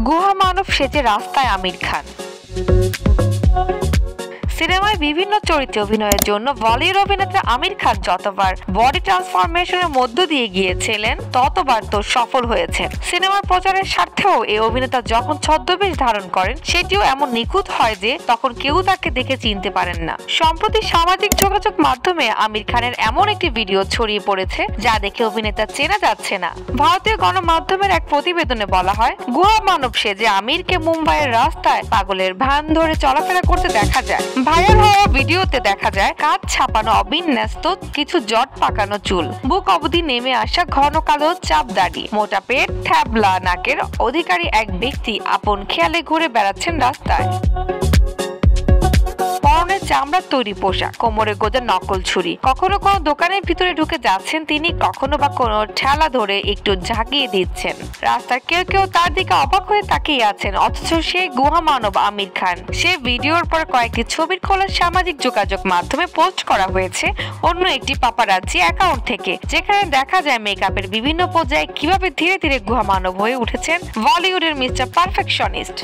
গুহা মানব সেজে রাস্তায় আমির খান। সিনেমায় বিভিন্ন চরিত্রে অভিনয়ের জন্য বলিউড অভিনেতা আমির খান যতবার বডি ট্রান্সফরমেশনের মধ্য দিয়ে গিয়েছিলেন ততবার তো সফল হয়েছেন। সিনেমার প্রচারের স্বার্থেও এই অভিনেতা যখন ছদ্মবেশ ধারণ করেন সেটিও এমন নিখুঁত হয় যে তখন কেউ তাকে দেখে চিনতে পারেন না। সম্প্রতি সামাজিক যোগাযোগ মাধ্যমে আমির খানের এমন একটি ভিডিও ছড়িয়ে পড়েছে যা দেখে অভিনেতা চেনা যাচ্ছে না। ভারতীয় গণমাধ্যমের এক প্রতিবেদনে বলা হয়, গুহা মানব সেজে আমিরকে মুম্বাইয়ের রাস্তায় পাগলের ভ্যান ধরে চলাফেরা করতে দেখা যায়। ভাইরাল হওয়া ভিডিওতে দেখা যায় কাঁচ ছাপানো অবিন্যস্ত কিছু জট পাকানো চুল, বুক অবধি নেমে আসা ঘন কালো চাপ দাড়ি, মোটা পেট, থ্যাবলা নাকের অধিকারী এক ব্যক্তি আপন খেয়ালে ঘুরে বেড়াচ্ছেন রাস্তায়। পরনে চামড়ার তৈরি পোশাক, কোমরে গোজা নকল ছুরি। কখনো কোনো দোকানের ভিতরে ঢুকে যাচ্ছেন তিনি, কখনো বা কোনো ঠেলা ধরে একটু ঝাঁকিয়ে দিচ্ছেন। রাস্তার কেউ কেউ তার দিকে অবাক হয়ে তাকিয়ে আছেন, অথচ সেই গুহা মানব আমির খান। সে ভিডিওর পর কয়েকটি ছবির খোলা সামাজিক যোগাযোগ মাধ্যমে পোস্ট করা হয়েছে অন্য একটি পাপারাজ্জি অ্যাকাউন্ট থেকে, যেখানে দেখা যায় মেকআপের বিভিন্ন পর্যায়ে কিভাবে ধীরে ধীরে গুহা মানব হয়ে উঠেছেন বলিউডের মিস্টার পারফেকশনিস্ট।